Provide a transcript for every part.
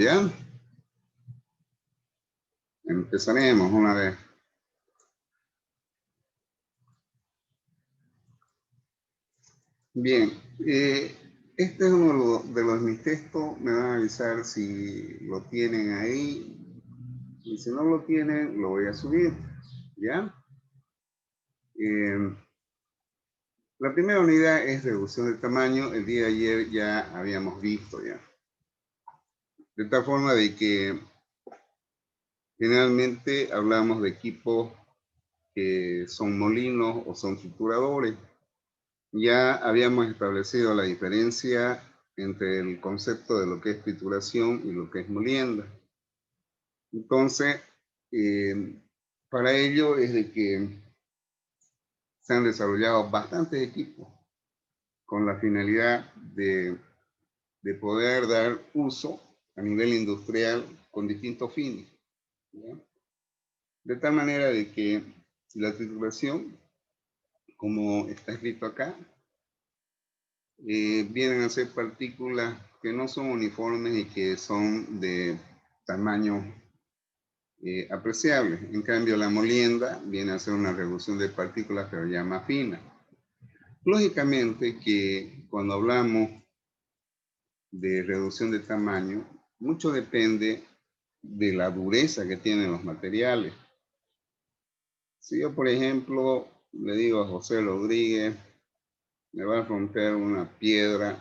¿ya? Empezaremos una vez. Bien, este es uno de los mis textos. Me van a avisar si lo tienen ahí. Y si no lo tienen, lo voy a subir, ¿ya? La primera unidad es reducción de tamaño. El día de ayer ya habíamos visto ya. De tal forma de que generalmente hablamos de equipos que son molinos o son trituradores. Ya habíamos establecido la diferencia entre el concepto de lo que es trituración y lo que es molienda. Entonces, para ello es de que se han desarrollado bastantes equipos con la finalidad de poder dar uso a nivel industrial con distintos fines, ¿ya? De tal manera de que la trituración, como está escrito acá, vienen a ser partículas que no son uniformes y que son de tamaño apreciable. En cambio, la molienda viene a ser una reducción de partículas, pero ya más fina. Lógicamente que cuando hablamos de reducción de tamaño, mucho depende de la dureza que tienen los materiales. Si yo, por ejemplo, le digo a José Rodríguez, me va a romper una piedra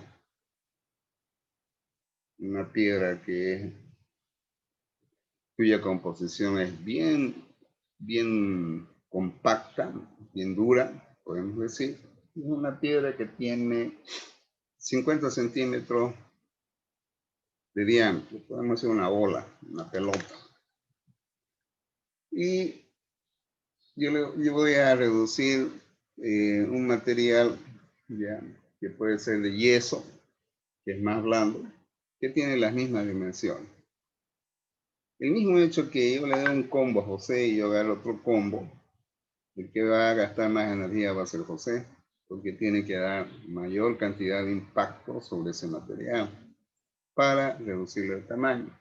cuya composición es bien compacta, bien dura, podemos decir. Es una piedra que tiene 50 centímetros de diámetro, podemos decir una bola, una pelota. Y yo voy a reducir un material ya, que puede ser de yeso, que es más blando, que tiene las mismas dimensiones. El mismo hecho que yo le dé un combo a José y yo agarro otro combo, el que va a gastar más energía va a ser José, porque tiene que dar mayor cantidad de impacto sobre ese material para reducirle el tamaño.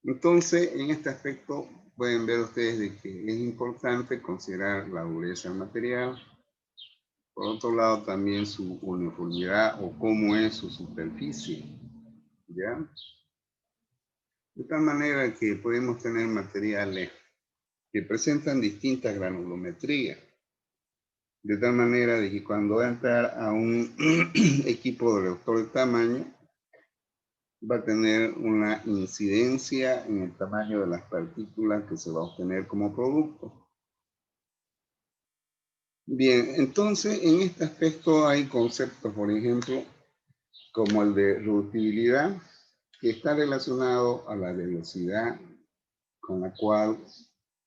Entonces, en este aspecto pueden ver ustedes de que es importante considerar la dureza del material. Por otro lado, también su uniformidad o cómo es su superficie, ¿ya? De tal manera que podemos tener materiales que presentan distintas granulometrías. De tal manera de que cuando va a entrar a un equipo de reductor de tamaño, va a tener una incidencia en el tamaño de las partículas que se va a obtener como producto. Bien, entonces en este aspecto hay conceptos, por ejemplo, como el de reductibilidad, que está relacionado a la velocidad con la cual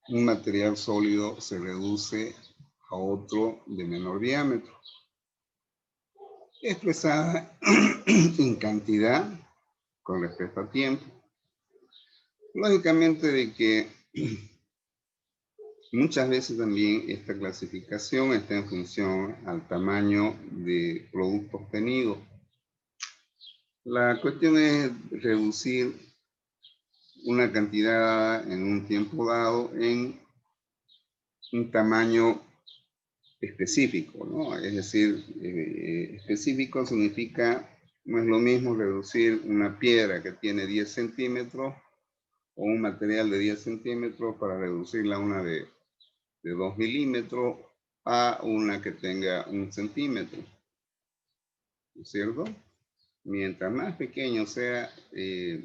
un material sólido se reduce a otro de menor diámetro. Expresada en cantidad con respecto a tiempo. Lógicamente de que muchas veces también esta clasificación está en función al tamaño de producto obtenido. La cuestión es reducir una cantidad en un tiempo dado en un tamaño específico, ¿no? Es decir, específico significa, no es lo mismo reducir una piedra que tiene 10 centímetros o un material de 10 centímetros para reducirla a una de 2 milímetros a una que tenga 1 centímetro, ¿no es cierto? Mientras más pequeño sea,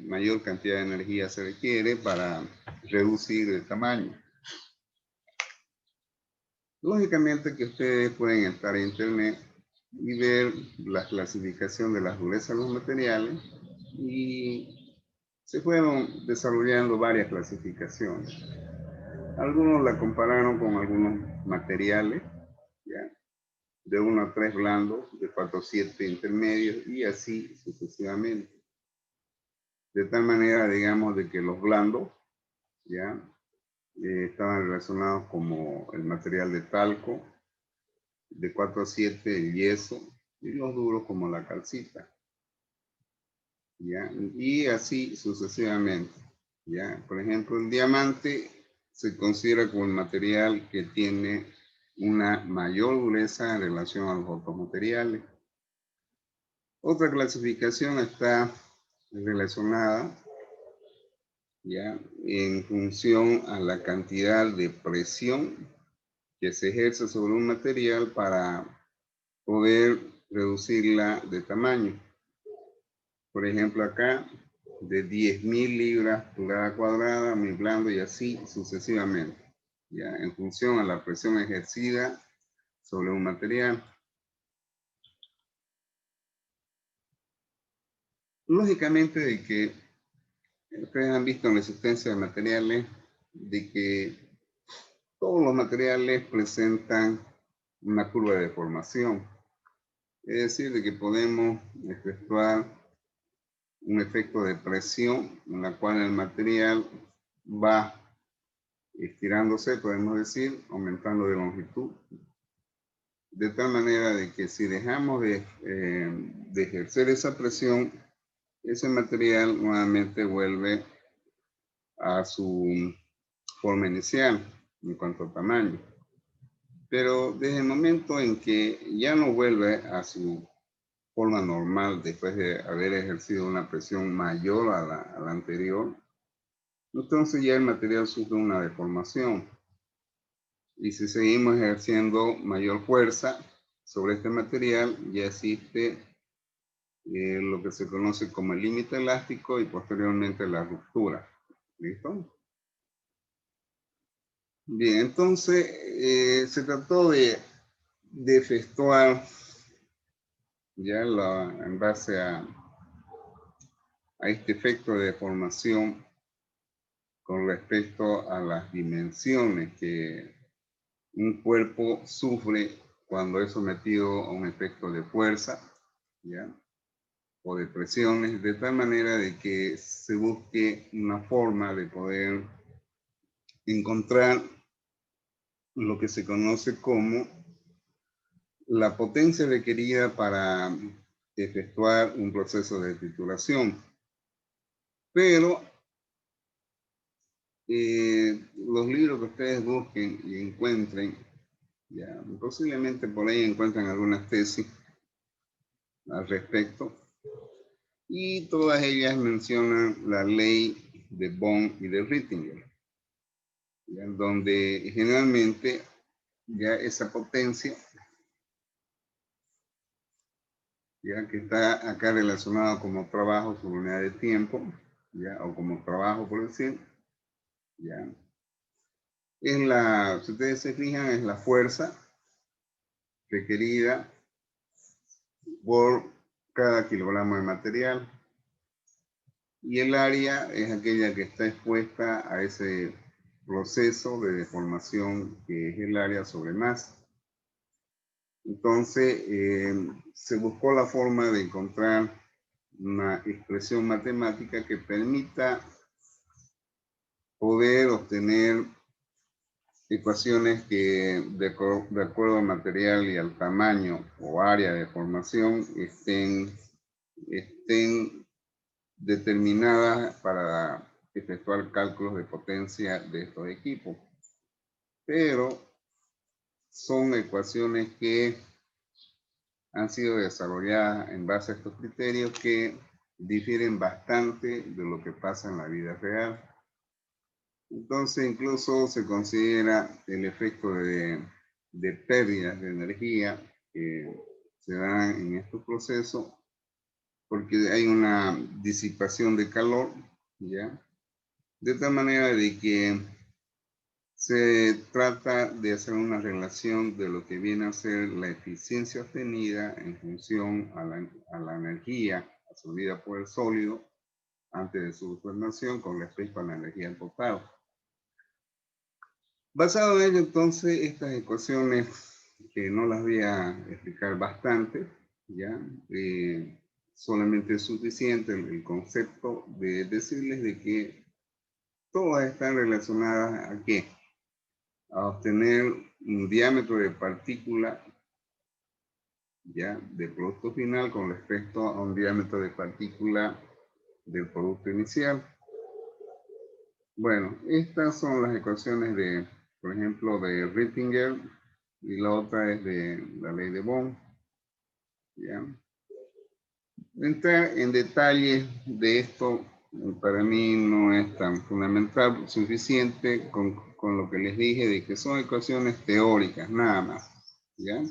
mayor cantidad de energía se requiere para reducir el tamaño. Lógicamente que ustedes pueden entrar a internet y ver la clasificación de las durezas de los materiales y se fueron desarrollando varias clasificaciones. Algunos la compararon con algunos materiales, ¿ya? De 1 a 3 blandos, de 4 a 7 intermedios y así sucesivamente. De tal manera, digamos, de que los blandos, ¿ya? Estaban relacionados como el material de talco, de 4 a 7 el yeso, y los duros como la calcita. ¿ya? Y así sucesivamente, ¿ya? Por ejemplo, el diamante se considera como el material que tiene una mayor dureza en relación a los otros materiales. Otra clasificación está relacionada, ¿ya? En función a la cantidad de presión que se ejerce sobre un material para poder reducirla de tamaño. Por ejemplo, acá de 10.000 libras pulgada cuadrada, muy blando y así sucesivamente, ¿ya? En función a la presión ejercida sobre un material. Lógicamente de que ustedes han visto en la existencia de materiales, de que todos los materiales presentan una curva de deformación. Es decir, de que podemos efectuar un efecto de presión en la cual el material va estirándose, podemos decir, aumentando de longitud, de tal manera de que si dejamos de ejercer esa presión, ese material nuevamente vuelve a su forma inicial en cuanto a tamaño. Pero desde el momento en que ya no vuelve a su forma normal después de haber ejercido una presión mayor a la anterior, entonces ya el material sufre una deformación. Y si seguimos ejerciendo mayor fuerza sobre este material, ya existe lo que se conoce como el límite elástico y posteriormente la ruptura. ¿Listo? Bien, entonces se trató de efectuar ya en base a este efecto de deformación con respecto a las dimensiones que un cuerpo sufre cuando es sometido a un efecto de fuerza, ¿ya? O de presiones, de tal manera de que se busque una forma de poder encontrar lo que se conoce como la potencia requerida para efectuar un proceso de trituración. Pero los libros que ustedes busquen y encuentren, ya, posiblemente por ahí encuentran algunas tesis al respecto, y todas ellas mencionan la ley de Bohm y de Rittinger, ya, donde generalmente ya esa potencia, ya que está acá relacionado como trabajo sobre unidad de tiempo, ya, o como trabajo por decir, ya, es la, si ustedes se fijan, es la fuerza requerida por cada kilogramo de material, y el área es aquella que está expuesta a ese proceso de deformación que es el área sobre masa. Entonces, se buscó la forma de encontrar una expresión matemática que permita poder obtener ecuaciones que de acuerdo al material y al tamaño o área de formación estén determinadas para efectuar cálculos de potencia de estos equipos. Pero son ecuaciones que han sido desarrolladas en base a estos criterios que difieren bastante de lo que pasa en la vida real. Entonces, incluso se considera el efecto de pérdidas de energía que se dan en estos procesos porque hay una disipación de calor, ¿ya? De tal manera de que se trata de hacer una relación de lo que viene a ser la eficiencia obtenida en función a la energía absorbida por el sólido antes de su formación con respecto a la energía total. Basado en ello, entonces, estas ecuaciones, que no las voy a explicar bastante, ¿ya? Solamente es suficiente el concepto de decirles de que todas están relacionadas a ¿qué? A obtener un diámetro de partícula, ¿ya? De producto final con respecto a un diámetro de partícula del producto inicial. Bueno, estas son las ecuaciones de, por ejemplo, de Rittinger, y la otra es de la ley de Bohm. ¿Ya? Entrar en detalles de esto para mí no es tan fundamental, suficiente con lo que les dije de que son ecuaciones teóricas, nada más. ¿Ya?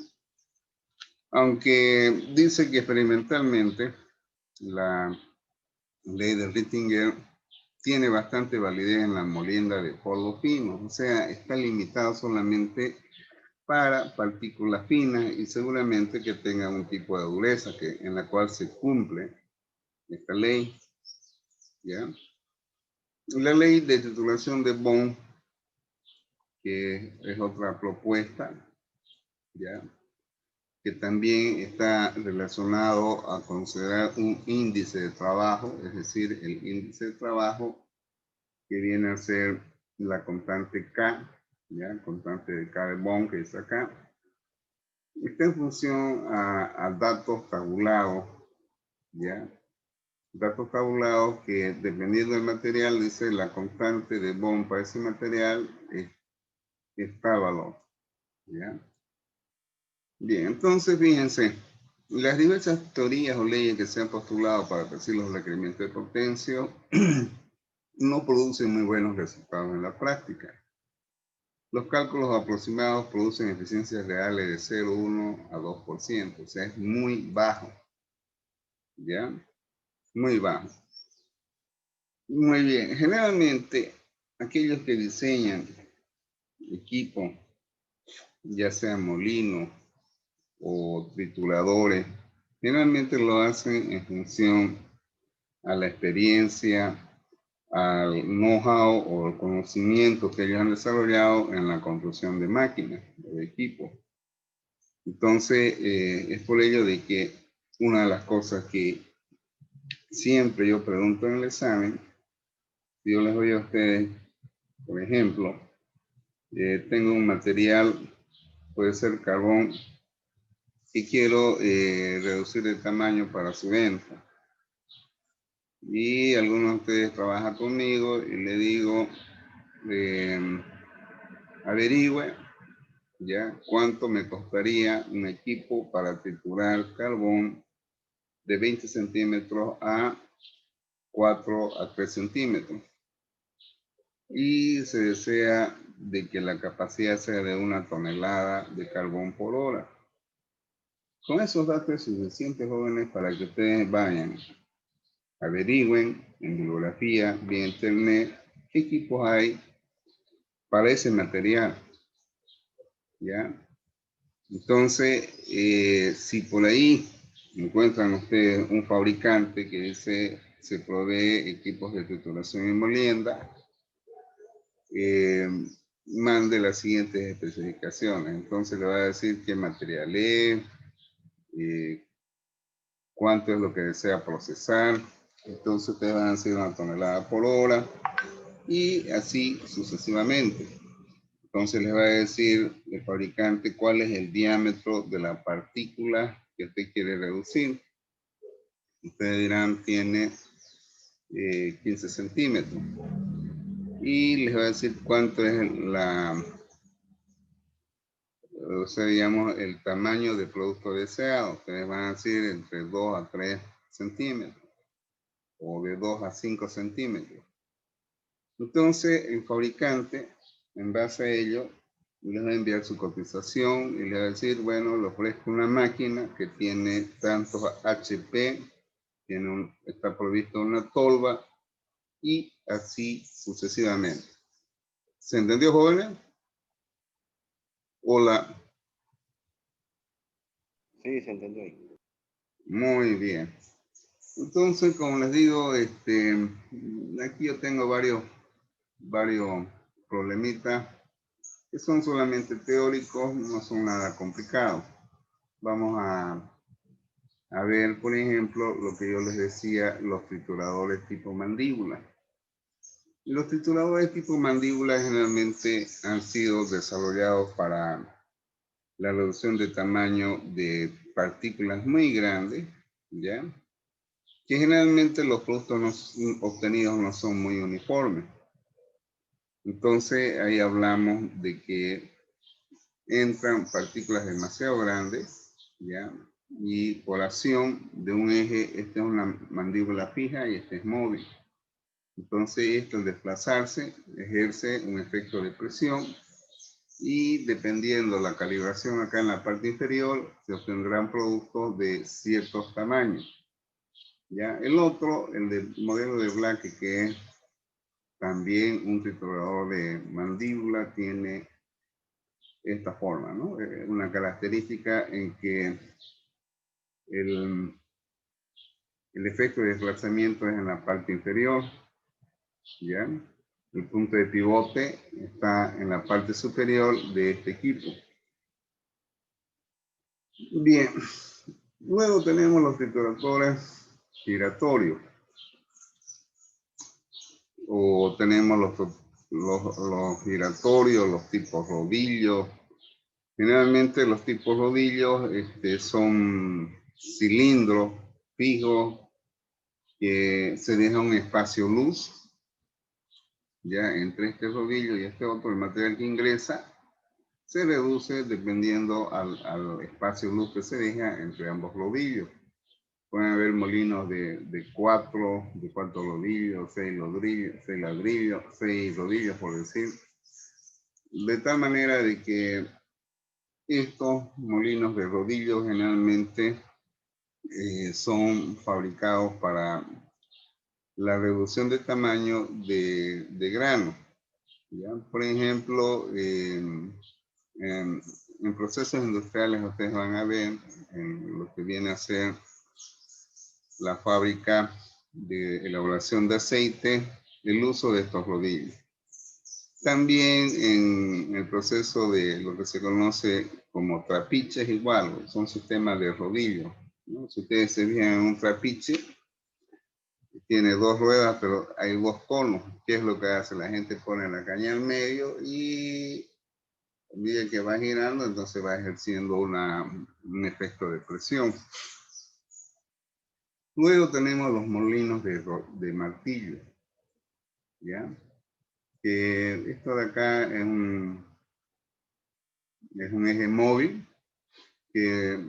Aunque dice que experimentalmente la ley de Rittinger tiene bastante validez en la molienda de polvo fino, o sea, está limitado solamente para partículas finas y seguramente que tenga un tipo de dureza en la cual se cumple esta ley. ¿Ya? La ley de titulación de Bohm, que es otra propuesta, ¿ya? Que también está relacionado a considerar un índice de trabajo, es decir, el índice de trabajo que viene a ser la constante K, ¿ya? Constante de K de Bohm, que es acá. Está en función a datos tabulados, ¿ya? Datos tabulados que dependiendo del material, dice la constante de Bohm para ese material es tal valor, ¿ya? Bien, entonces fíjense, las diversas teorías o leyes que se han postulado para predecir los requerimientos de potencia no producen muy buenos resultados en la práctica. Los cálculos aproximados producen eficiencias reales de 0,1 a 2%, o sea, es muy bajo, ¿ya? Muy bajo. Muy bien, generalmente aquellos que diseñan equipo, ya sea molino o trituradores, generalmente lo hacen en función a la experiencia, al know-how o el conocimiento que ellos han desarrollado en la construcción de máquinas o de equipos. Entonces, es por ello de que una de las cosas que siempre yo pregunto en el examen, si yo les doy a ustedes, por ejemplo, tengo un material, puede ser carbón, y quiero reducir el tamaño para su venta. Y algunos de ustedes trabajan conmigo y le digo, averigüe ya cuánto me costaría un equipo para triturar carbón de 20 centímetros a 4 a 3 centímetros. Y se desea de que la capacidad sea de 1 tonelada de carbón por hora. Con esos datos suficientes, jóvenes, para que ustedes vayan, averigüen en bibliografía, vía internet, qué equipos hay para ese material. ¿Ya? Entonces, si por ahí encuentran ustedes un fabricante que dice se provee equipos de trituración y molienda, mande las siguientes especificaciones. Entonces le va a decir qué material es, cuánto es lo que desea procesar. Entonces ustedes van a hacer 1 tonelada por hora y así sucesivamente. Entonces les va a decir el fabricante cuál es el diámetro de la partícula que usted quiere reducir. Ustedes dirán tiene 15 centímetros. Y les va a decir cuánto es o sea, digamos, el tamaño del producto deseado. Ustedes van a decir entre 2 a 3 centímetros o de 2 a 5 centímetros. Entonces, el fabricante, en base a ello, les va a enviar su cotización y le va a decir, bueno, le ofrezco una máquina que tiene tantos HP, está provisto una tolva y así sucesivamente. ¿Se entendió, jóvenes? Hola. Sí, se entendió. Muy bien. Entonces, como les digo, aquí yo tengo varios problemitas que son solamente teóricos, no son nada complicados. Vamos a ver, por ejemplo, lo que yo les decía, los trituradores tipo mandíbula. Los trituradores tipo mandíbula generalmente han sido desarrollados para la reducción de tamaño de partículas muy grandes, ¿ya? que generalmente los productos obtenidos no son muy uniformes. Entonces ahí hablamos de que entran partículas demasiado grandes, ¿ya? Y por acción de un eje, esta es una mandíbula fija y este es móvil. Entonces esto al desplazarse ejerce un efecto de presión y dependiendo la calibración acá en la parte inferior se obtendrán productos de ciertos tamaños. ¿Ya? El otro, el del modelo de Blake, que es también un triturador de mandíbula, tiene esta forma, ¿no? Una característica en que el efecto de desplazamiento es en la parte inferior, ¿ya? El punto de pivote está en la parte superior de este equipo. Bien, luego tenemos los trituradores giratorios, o tenemos los giratorios, los tipos rodillos. Generalmente los tipos rodillos son cilindros fijos que se deja un espacio luz, ya entre este rodillo y este otro, el material que ingresa se reduce dependiendo al espacio luz que se deja entre ambos rodillos. Pueden haber molinos de cuatro rodillos, seis rodillos, por decir. De tal manera de que estos molinos de rodillos generalmente son fabricados para la reducción de tamaño de grano. ¿Ya? Por ejemplo, en procesos industriales ustedes van a ver en lo que viene a ser la fábrica de elaboración de aceite, el uso de estos rodillos. También en el proceso de lo que se conoce como trapiches, igual, son sistemas de rodillos, ¿no? Si ustedes se fijan en un trapiche, tiene dos ruedas, pero hay dos conos. ¿Qué es lo que hace? La gente pone la caña al medio y a medida que va girando, entonces va ejerciendo un efecto de presión. Luego tenemos los molinos de martillo, ¿ya? Esto de acá es un eje móvil que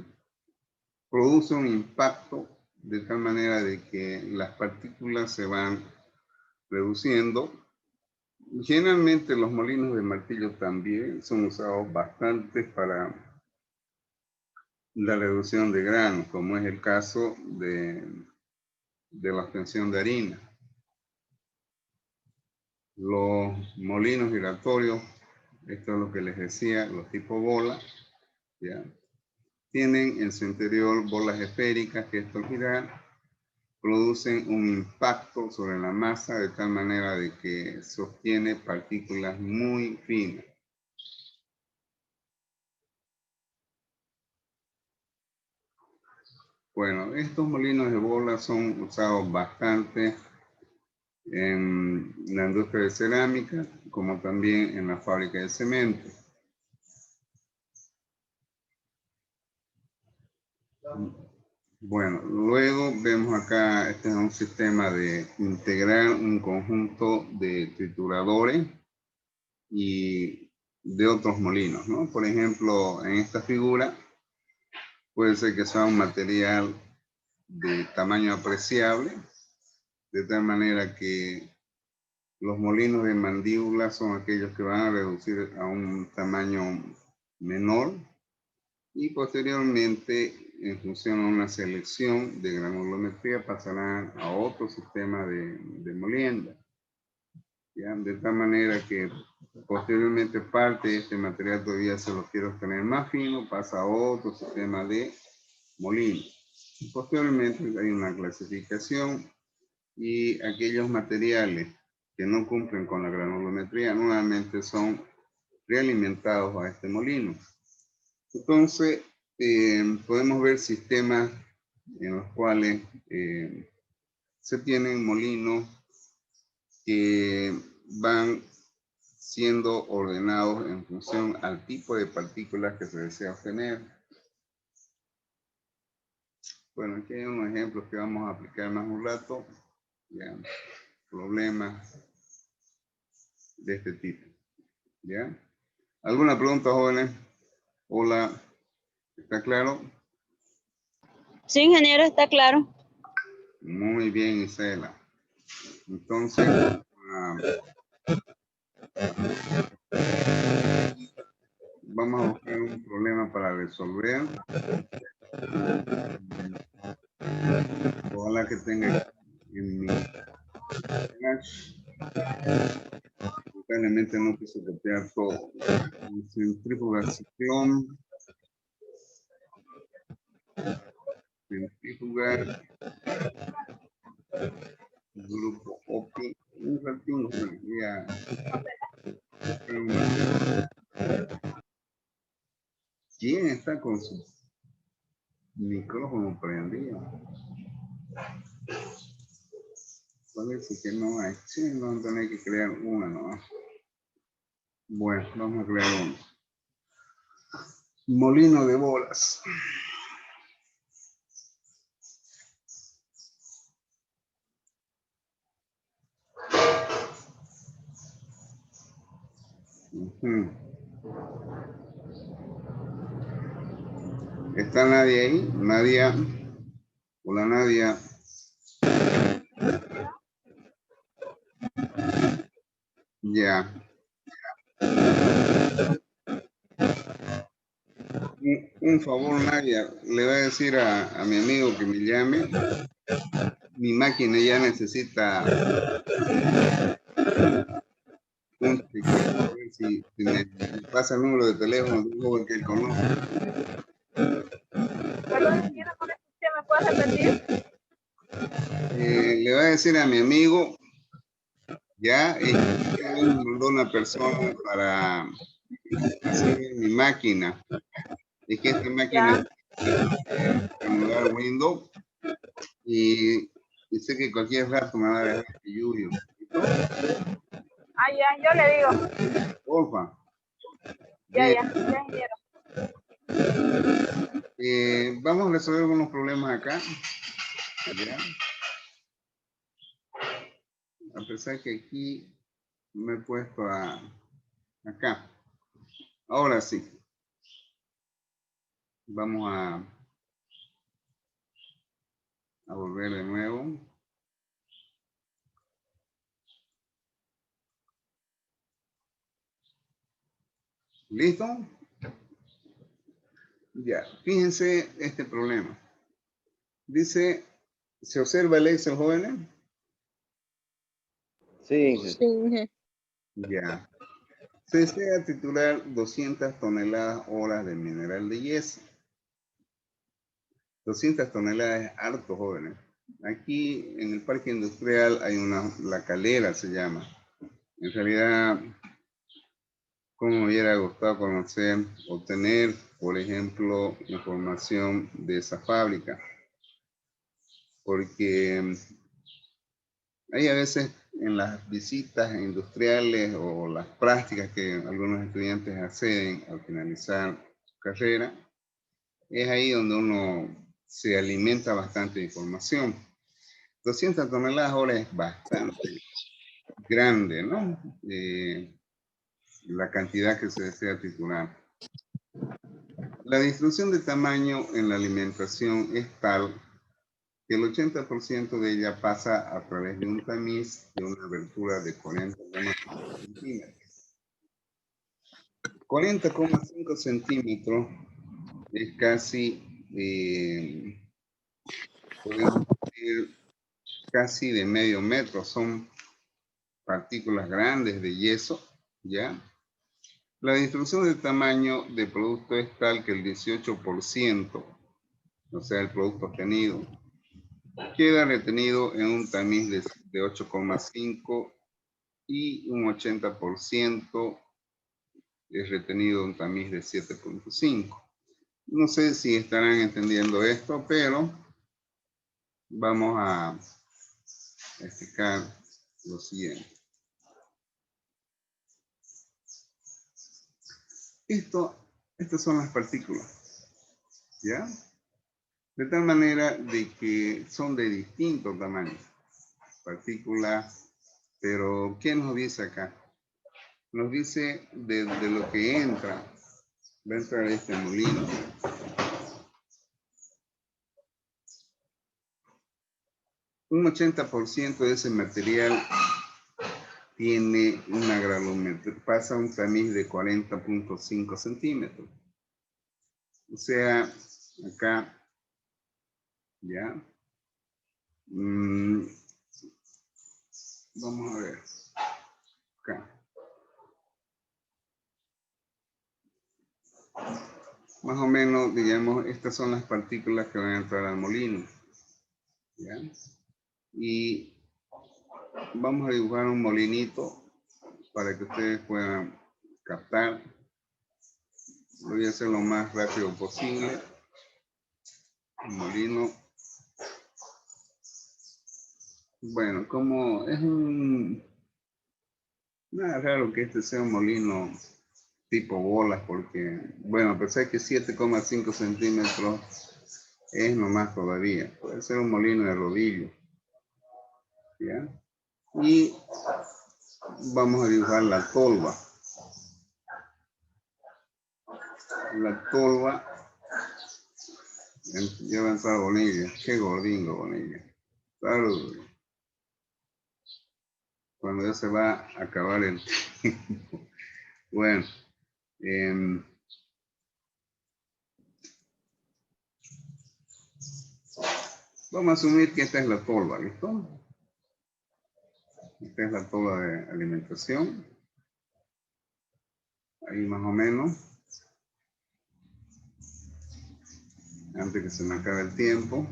produce un impacto de tal manera de que las partículas se van reduciendo. Generalmente los molinos de martillo también son usados bastante para la reducción de granos, como es el caso de la obtención de harina. Los molinos giratorios, esto es lo que les decía, los tipo bola, ¿ya? Tienen en su interior bolas esféricas que esto al girar producen un impacto sobre la masa de tal manera de que sostiene partículas muy finas. Bueno, estos molinos de bola son usados bastante en la industria de cerámica, como también en la fábrica de cemento. Bueno, luego vemos acá, este es un sistema de integrar un conjunto de trituradores y de otros molinos, ¿no? Por ejemplo, en esta figura puede ser que sea un material de tamaño apreciable, de tal manera que los molinos de mandíbula son aquellos que van a reducir a un tamaño menor y posteriormente, en función a una selección de granulometría, pasarán a otro sistema de molienda. ¿Ya? De tal manera que posteriormente parte de este material todavía se lo quiero obtener más fino, pasa a otro sistema de molino. Y posteriormente hay una clasificación y aquellos materiales que no cumplen con la granulometría nuevamente son realimentados a este molino. Entonces, podemos ver sistemas en los cuales se tienen molinos que van siendo ordenados en función al tipo de partículas que se desea obtener. Bueno, aquí hay unos ejemplos que vamos a aplicar más un rato. Ya, problemas de este tipo. ¿Ya? ¿Alguna pregunta, jóvenes? Hola, ¿está claro? Sí, ingeniero, está claro. Muy bien, Isela. Entonces, vamos a buscar un problema para resolver. Ojalá que tenga en mi flash. Lamentablemente no quise copiar todo. Centrífuga ciclón. Centrífuga. Grupo OPI. Un ratito, voy a buscar una. ¿Quién está con su micrófono prendido? Parece que no hay. Sí, vamos a tener que crear una, ¿no? Bueno, vamos a crear uno. Molino de bolas. ¿Está Nadia ahí? Nadia. Hola, Nadia. Ya. Un favor, Nadia. Le voy a decir a mi amigo que me llame. Mi máquina ya necesita un chequeo. A ver si me pasa el número de teléfono de un joven que él conoce. Perdón, ¿me puedes repetir? Le voy a decir a mi amigo, ya, me mandó una persona para hacer mi máquina. Es que esta máquina emular Windows y sé que cualquier rato me va a dejar que lluvia. Ah, ya, yo le digo. Porfa. Ya, Bien. ingeniero. Vamos a resolver algunos problemas acá. ¿Ya? A pesar que aquí me he puesto acá. Ahora sí. Vamos a volver de nuevo. ¿Listo? Ya, fíjense este problema. Dice, ¿se observa el Excel, jóvenes? Sí. Ya. Se desea titular 200 toneladas horas de mineral de yeso. 200 toneladas es harto, jóvenes. Aquí en el parque industrial hay la calera se llama. En realidad, como me hubiera gustado conocer, obtener, por ejemplo, información de esa fábrica. Porque hay a veces en las visitas industriales o las prácticas que algunos estudiantes hacen al finalizar su carrera, es ahí donde uno se alimenta bastante de información. 200 toneladas hora es bastante grande, ¿no? La cantidad que se desea titular. La distribución de tamaño en la alimentación es tal que el 80% de ella pasa a través de un tamiz de una abertura de 40,5 centímetros. 40,5 centímetros es casi, podemos decir, casi de medio metro. Son partículas grandes de yeso, ¿ya? La distribución del tamaño del producto es tal que el 18%, o sea, el producto obtenido, queda retenido en un tamiz de 8,5 y un 80% es retenido en un tamiz de 7,5. No sé si estarán entendiendo esto, pero vamos a explicar lo siguiente. Estas son las partículas, ¿ya? De tal manera de que son de distintos tamaños. Partículas, pero ¿qué nos dice acá? Nos dice de lo que entra. Va a entrar este molino. Un 80% de ese material tiene una granulometría, pasa un tamiz de 40.5 centímetros. O sea, acá, ya. Vamos a ver. Acá. Más o menos, digamos, estas son las partículas que van a entrar al molino. ¿Ya? Y vamos a dibujar un molinito para que ustedes puedan captar. Lo voy a hacer lo más rápido posible. Un molino. Bueno, como es nada raro que este sea un molino tipo bolas, porque, bueno, a pesar que 7,5 centímetros es nomás todavía. Puede ser un molino de rodillo. ¿Ya? Y vamos a dibujar la tolva. La tolva ya va a entrar Bonilla. Qué gordingo Bonilla. Claro, cuando ya se va a acabar el tiempo. Bueno, vamos a asumir que esta es la tolva, ¿listo? Esta es la tolva de alimentación. Ahí más o menos. Antes que se me acabe el tiempo.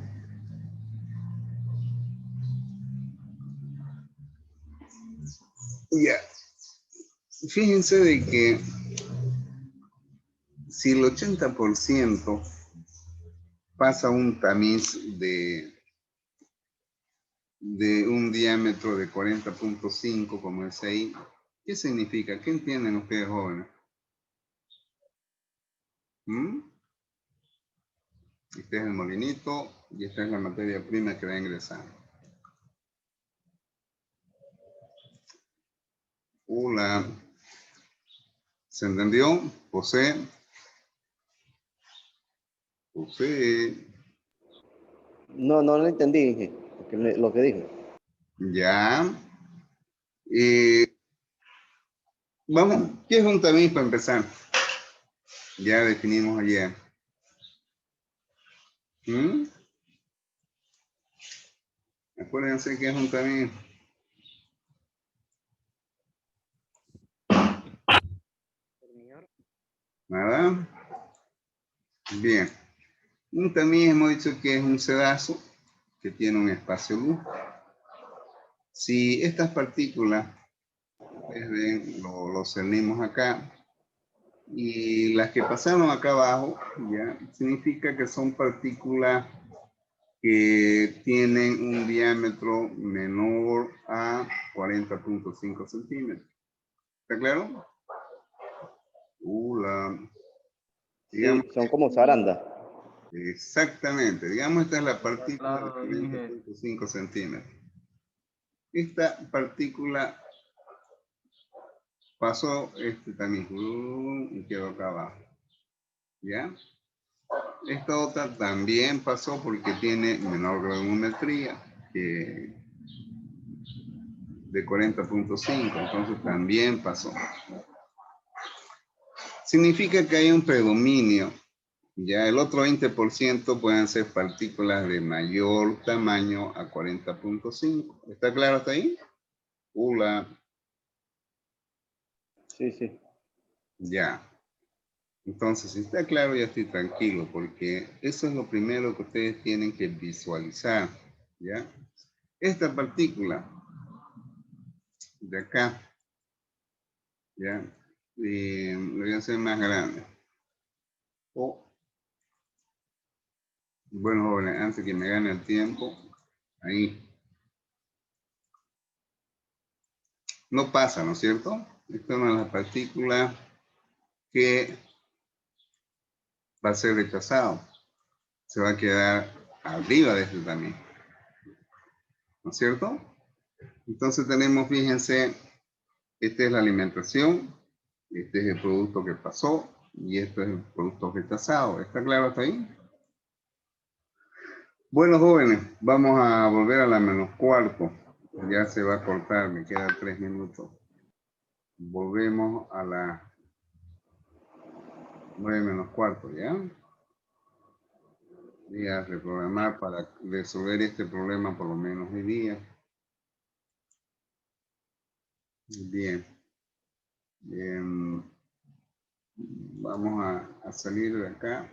Ya. Fíjense de que si el 80% pasa un tamiz de un diámetro de 40.5, como es ahí, ¿qué significa? ¿Qué entienden ustedes, jóvenes? Este es el molinito y esta es la materia prima que va a ingresar. Hola. ¿Se entendió? José. José. No lo entendí, dije, lo que dijo. Ya. Vamos, ¿qué es un tamiz para empezar? Ya definimos ayer. Acuérdense que es un tamiz. ¿Nada? Bien. Un tamiz hemos dicho que es un sedazo que tiene un espacio luz. Si estas partículas, ustedes ven, lo cernimos acá, y las que pasaron acá abajo, ya, significa que son partículas que tienen un diámetro menor a 40.5 centímetros. ¿Está claro? Digamos, Sí, son como zaranda. exactamente. Digamos, esta es la partícula de 40.5 centímetros. Esta partícula pasó también y quedó acá abajo. ¿Ya? Esta otra también pasó porque tiene menor granulometría que de 40.5, entonces también pasó. Significa que hay un predominio. Ya el otro 20% pueden ser partículas de mayor tamaño a 40.5. ¿Está claro hasta ahí? Hola. Sí. Ya. Entonces, si está claro, ya estoy tranquilo, porque eso es lo primero que ustedes tienen que visualizar. ¿Ya? Esta partícula de acá, ¿ya? Lo voy a hacer más grande. Bueno, jóvenes, antes que me gane el tiempo, ahí. No pasa, ¿no es cierto? Esta es una de las partículas que va a ser rechazado. se va a quedar arriba de este también. ¿No es cierto? Entonces tenemos, fíjense, esta es la alimentación, este es el producto que pasó y este es el producto rechazado. ¿Está claro hasta ahí? Bueno, jóvenes, vamos a volver a la -4. Ya se va a cortar, me quedan 3 minutos. Volvemos a la 9-4, ¿ya? Voy a reprogramar para resolver este problema por lo menos hoy día. Bien. Vamos a salir de acá.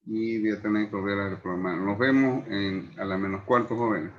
Y voy a tener que volver a reprogramar. Nos vemos a la -4, jóvenes.